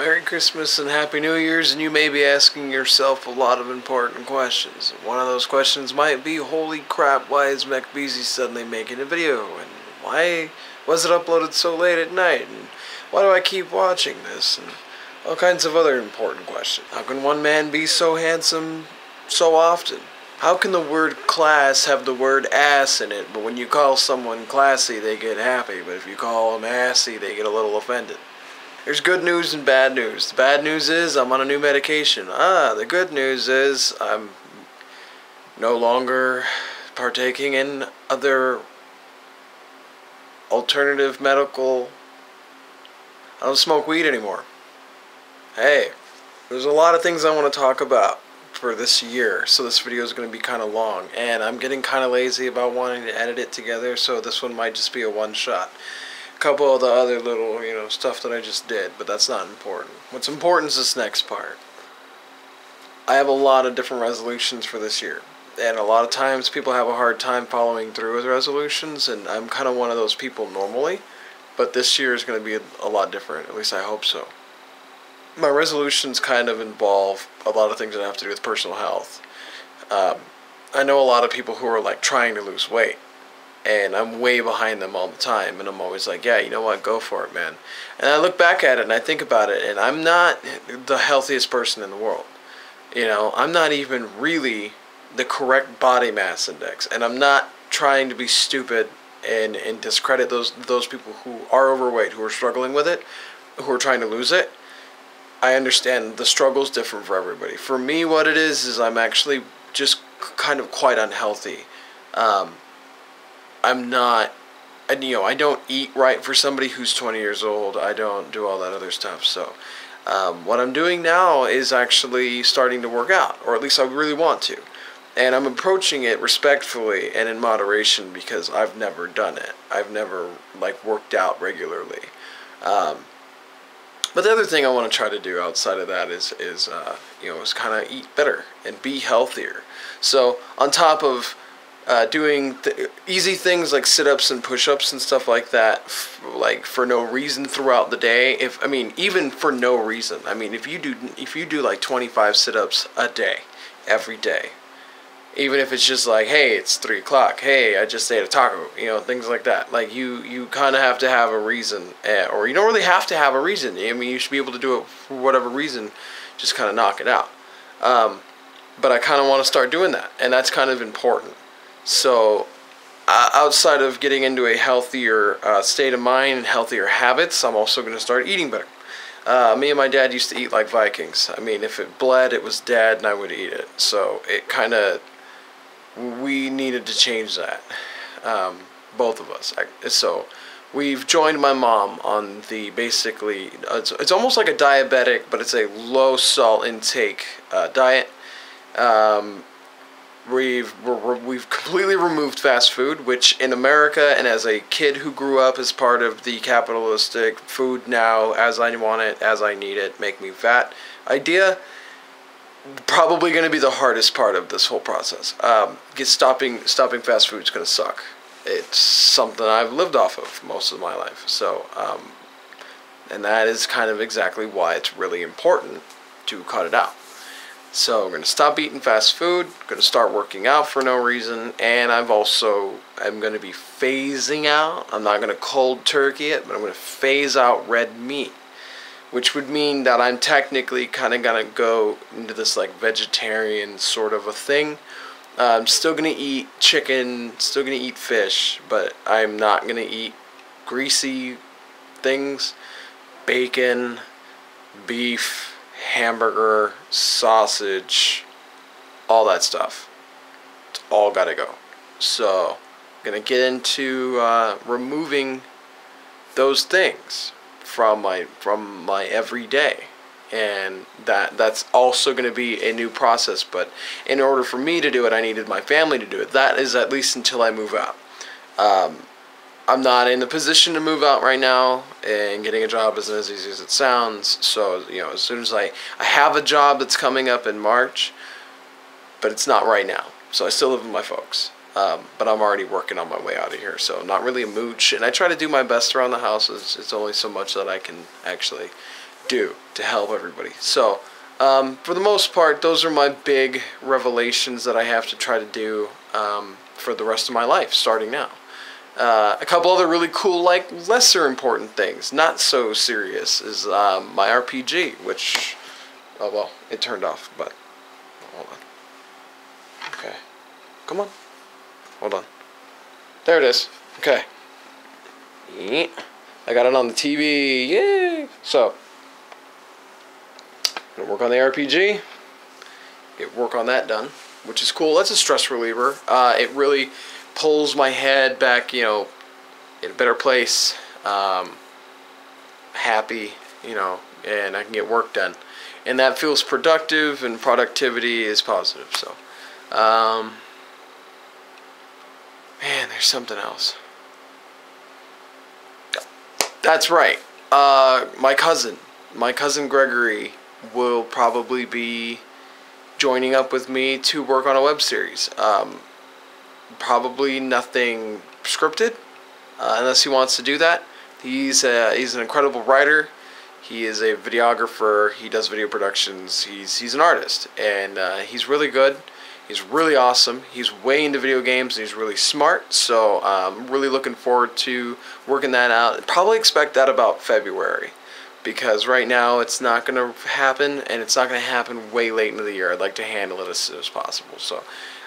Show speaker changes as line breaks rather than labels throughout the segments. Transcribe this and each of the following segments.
Merry Christmas and Happy New Year's, and you may be asking yourself a lot of important questions. One of those questions might be, holy crap, why is Mekbeasy suddenly making a video? And why was it uploaded so late at night? And why do I keep watching this? And all kinds of other important questions. How can one man be so handsome so often? How can the word class have the word ass in it, but when you call someone classy, they get happy, but if you call them assy, they get a little offended? There's good news and bad news. The bad news is I'm on a new medication. The good news is I'm no longer partaking in other alternative medical. I don't smoke weed anymore. Hey, there's a lot of things I want to talk about for this year, so this video is going to be kind of long, and I'm getting kind of lazy about wanting to edit it together, so this one might just be a one-shot. Couple of the other little, stuff that I just did, but that's not important. What's important is this next part. I have a lot of different resolutions for this year, and a lot of times people have a hard time following through with resolutions, and I'm kind of one of those people normally, but this year is going to be a lot different, at least I hope so. My resolutions kind of involve a lot of things that have to do with personal health. I know a lot of people who are like trying to lose weight, and I'm way behind them all the time, and I'm always like, yeah, you know what, go for it, man. And I look back at it and I think about it, and I'm not the healthiest person in the world. I'm not even really the correct body mass index, and I'm not trying to be stupid and discredit those people who are overweight, who are struggling with it, who are trying to lose it. I understand the struggle's different for everybody. For me, what it is I'm actually just kind of quite unhealthy. I'm not, I don't eat right for somebody who's 20 years old. I don't do all that other stuff. So what I'm doing now is actually starting to work out, or at least I really want to. And I'm approaching it respectfully and in moderation because I've never done it. I've never worked out regularly. But the other thing I want to try to do outside of that is kind of eat better and be healthier. So on top of doing easy things like sit-ups and push-ups and stuff like that, for no reason throughout the day. Even for no reason. If you do like 25 sit-ups a day, every day, even if it's just like, hey, it's 3 o'clock, hey, I just ate a taco, things like that. You kind of have to have a reason, or you don't really have to have a reason. You should be able to do it for whatever reason, just kind of knock it out. But I kind of want to start doing that, and that's kind of important. So outside of getting into a healthier state of mind and healthier habits, I'm also going to start eating better. Me and my dad used to eat like Vikings. If it bled, it was dead, and I would eat it. So we needed to change that, both of us. So we've joined my mom on the basically, it's almost like a diabetic, but it's a low salt intake diet. We've completely removed fast food, which in America, and as a kid who grew up as part of the capitalistic food now, as I want it, as I need it, make me fat idea, probably going to be the hardest part of this whole process. Stopping fast food is going to suck. It's something I've lived off of most of my life. So, and that is kind of exactly why it's really important to cut it out. So I'm going to stop eating fast food, going to start working out for no reason, and I'm going to be phasing out. I'm not going to cold turkey it, but I'm going to phase out red meat, which would mean that I'm technically kind of going to go into this vegetarian sort of a thing. I'm still going to eat chicken, still going to eat fish, but I'm not going to eat greasy things, bacon, beef, hamburger, sausage, all that stuff. It's all got to go. So I'm going to get into removing those things from my everyday, and that's also going to be a new process. But in order for me to do it, I needed my family to do it. That is at least until I move out. I'm not in the position to move out right now, and getting a job isn't as easy as it sounds. So as soon as I have a job that's coming up in March, but it's not right now. So I still live with my folks. But I'm already working on my way out of here, so not really a mooch. And I try to do my best around the house. It's only so much that I can actually do to help everybody. So, for the most part, those are my big revelations that I have to try to do for the rest of my life, starting now. A couple other really cool, like, lesser important things, not so serious, is my RPG, which, oh well, it turned off, but, hold on. Okay. Come on. Hold on. There it is. Okay. I got it on the TV. Yay! So, gonna work on the RPG. Get work on that done, which is cool. That's a stress reliever. It really pulls my head back, you know, in a better place. Happy, you know, and I can get work done. And that feels productive, and productivity is positive. So, man, there's something else. That's right. My cousin Gregory will probably be joining up with me to work on a web series. Probably nothing scripted, unless he wants to do that. He's an incredible writer. He is a videographer. He does video productions. He's an artist, and he's really good. He's really awesome. He's way into video games, and he's really smart. So I'm really looking forward to working that out. Probably expect that about February, because right now it's not going to happen, and it's not going to happen way late into the year. I'd like to handle it as soon as possible. So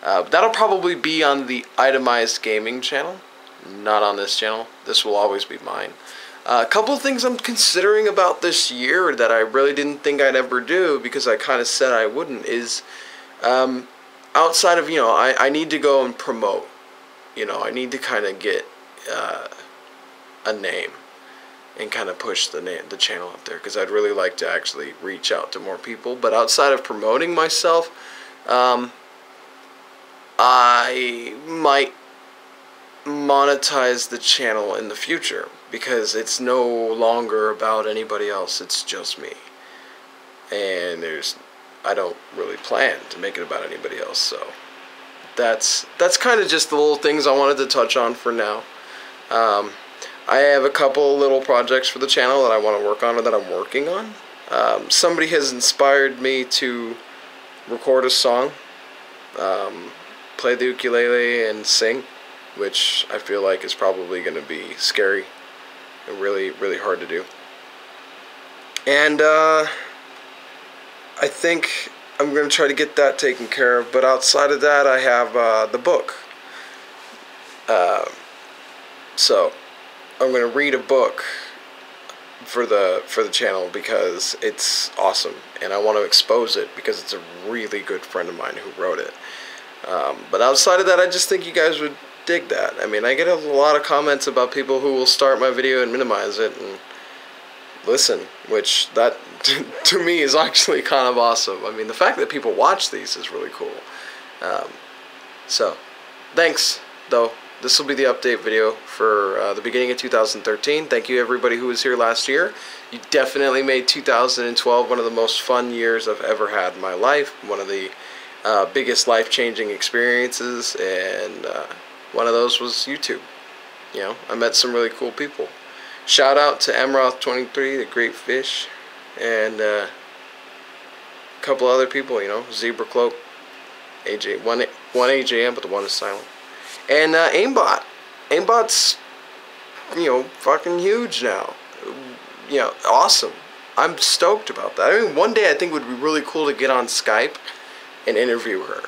that'll probably be on the Itemized Gaming channel, not on this channel. This will always be mine. A couple of things I'm considering about this year that I really didn't think I'd ever do, because I kind of said I wouldn't, is outside of, you know, I need to go and promote. You know, I need to kind of get a name and kind of push the channel up there, because I'd really like to actually reach out to more people. But outside of promoting myself, I might monetize the channel in the future, because it's no longer about anybody else. It's just me, and I don't really plan to make it about anybody else. So that's kind of just the little things I wanted to touch on for now. I have a couple little projects for the channel that I want to work on, or that I'm working on. Somebody has inspired me to record a song, play the ukulele and sing, which I feel like is probably going to be scary and really, really hard to do. And I think I'm going to try to get that taken care of. But outside of that, I have the book. So I'm going to read a book for the channel, because it's awesome, and I want to expose it because it's a really good friend of mine who wrote it. But outside of that, I just think you guys would dig that. I mean, I get a lot of comments about people who will start my video and minimize it and listen, which that to me is actually kind of awesome. I mean, the fact that people watch these is really cool. So, thanks, though. This will be the update video for the beginning of 2013. Thank you, everybody who was here last year. You definitely made 2012 one of the most fun years I've ever had in my life. One of the biggest life-changing experiences, and one of those was YouTube. You know, I met some really cool people. Shout out to Emroth23, the Great Fish, and a couple other people, you know, Zebra Cloak, AJ, one AJM, but the one is silent. And Aimbot. Aimbot's, you know, fucking huge now. You know, awesome. I'm stoked about that. I mean, one day I think it would be really cool to get on Skype and interview her,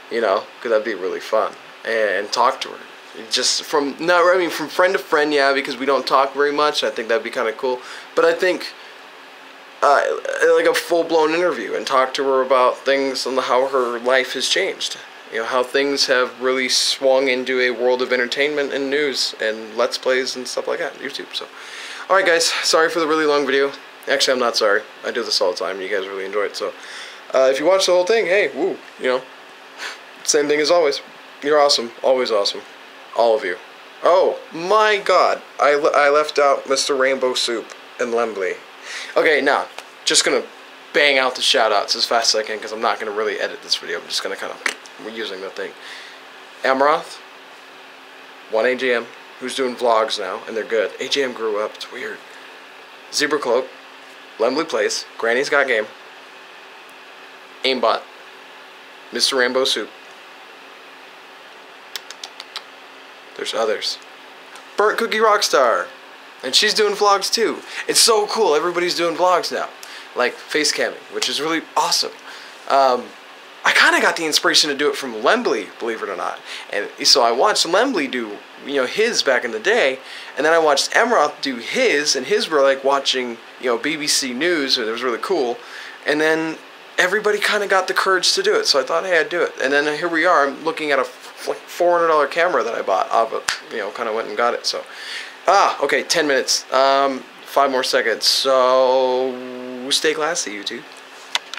you know, because that'd be really fun, and talk to her. Just from friend to friend, yeah, because we don't talk very much. I think that'd be kind of cool. But I think like a full-blown interview, and talk to her about things and how her life has changed. You know, how things have really swung into a world of entertainment and news and Let's Plays and stuff like that on YouTube. So, alright guys, sorry for the really long video. Actually, I'm not sorry. I do this all the time. You guys really enjoy it. So, if you watch the whole thing, hey, woo, you know, same thing as always. You're awesome. Always awesome. All of you. Oh, my God. I left out Mr. Rainbow Soup and Lembley. Okay, now, just going to bang out the shout-outs as fast as I can, because I'm not going to really edit this video. I'm just going to kind of... We're using the thing. Amroth, 1AGM, who's doing vlogs now, and they're good. AGM grew up, it's weird. Zebra Cloak, Lemley Plays, Granny's Got Game, Aimbot, Mr. Rainbow Soup. There's others. Burnt Cookie Rockstar. And she's doing vlogs too. It's so cool. Everybody's doing vlogs now. Like face camming, which is really awesome. I kind of got the inspiration to do it from Lemley, believe it or not. And so I watched Lemley do, his back in the day. And then I watched Emroth do his. And his were like watching, BBC News. And it was really cool. And then everybody kind of got the courage to do it. So I thought, hey, I'd do it. And then here we are. I'm looking at a $400 camera that I bought off of, kind of went and got it. So, okay, 10 minutes. 5 more seconds. So, stay classy, YouTube.